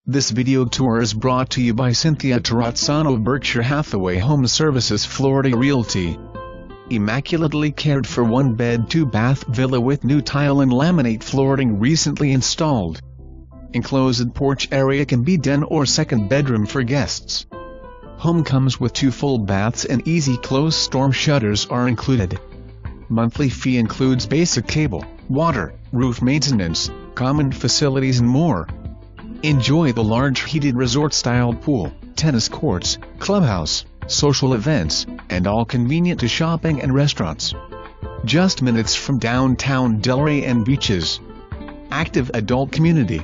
This video tour is brought to you by Cynthia Terrazzano of Berkshire Hathaway HomeServices Florida Realty. Immaculately cared for 1-bed 2-bath villa with new tile and laminate flooring recently installed. Enclosed porch area can be den or second bedroom for guests. Home comes with 2 full baths and easy close storm shutters are included. Monthly fee includes basic cable, water, roof maintenance, common facilities and more. Enjoy the large heated resort-style pool, tennis courts, clubhouse, social events, and all convenient to shopping and restaurants. Just minutes from downtown Delray and beaches. Active adult community.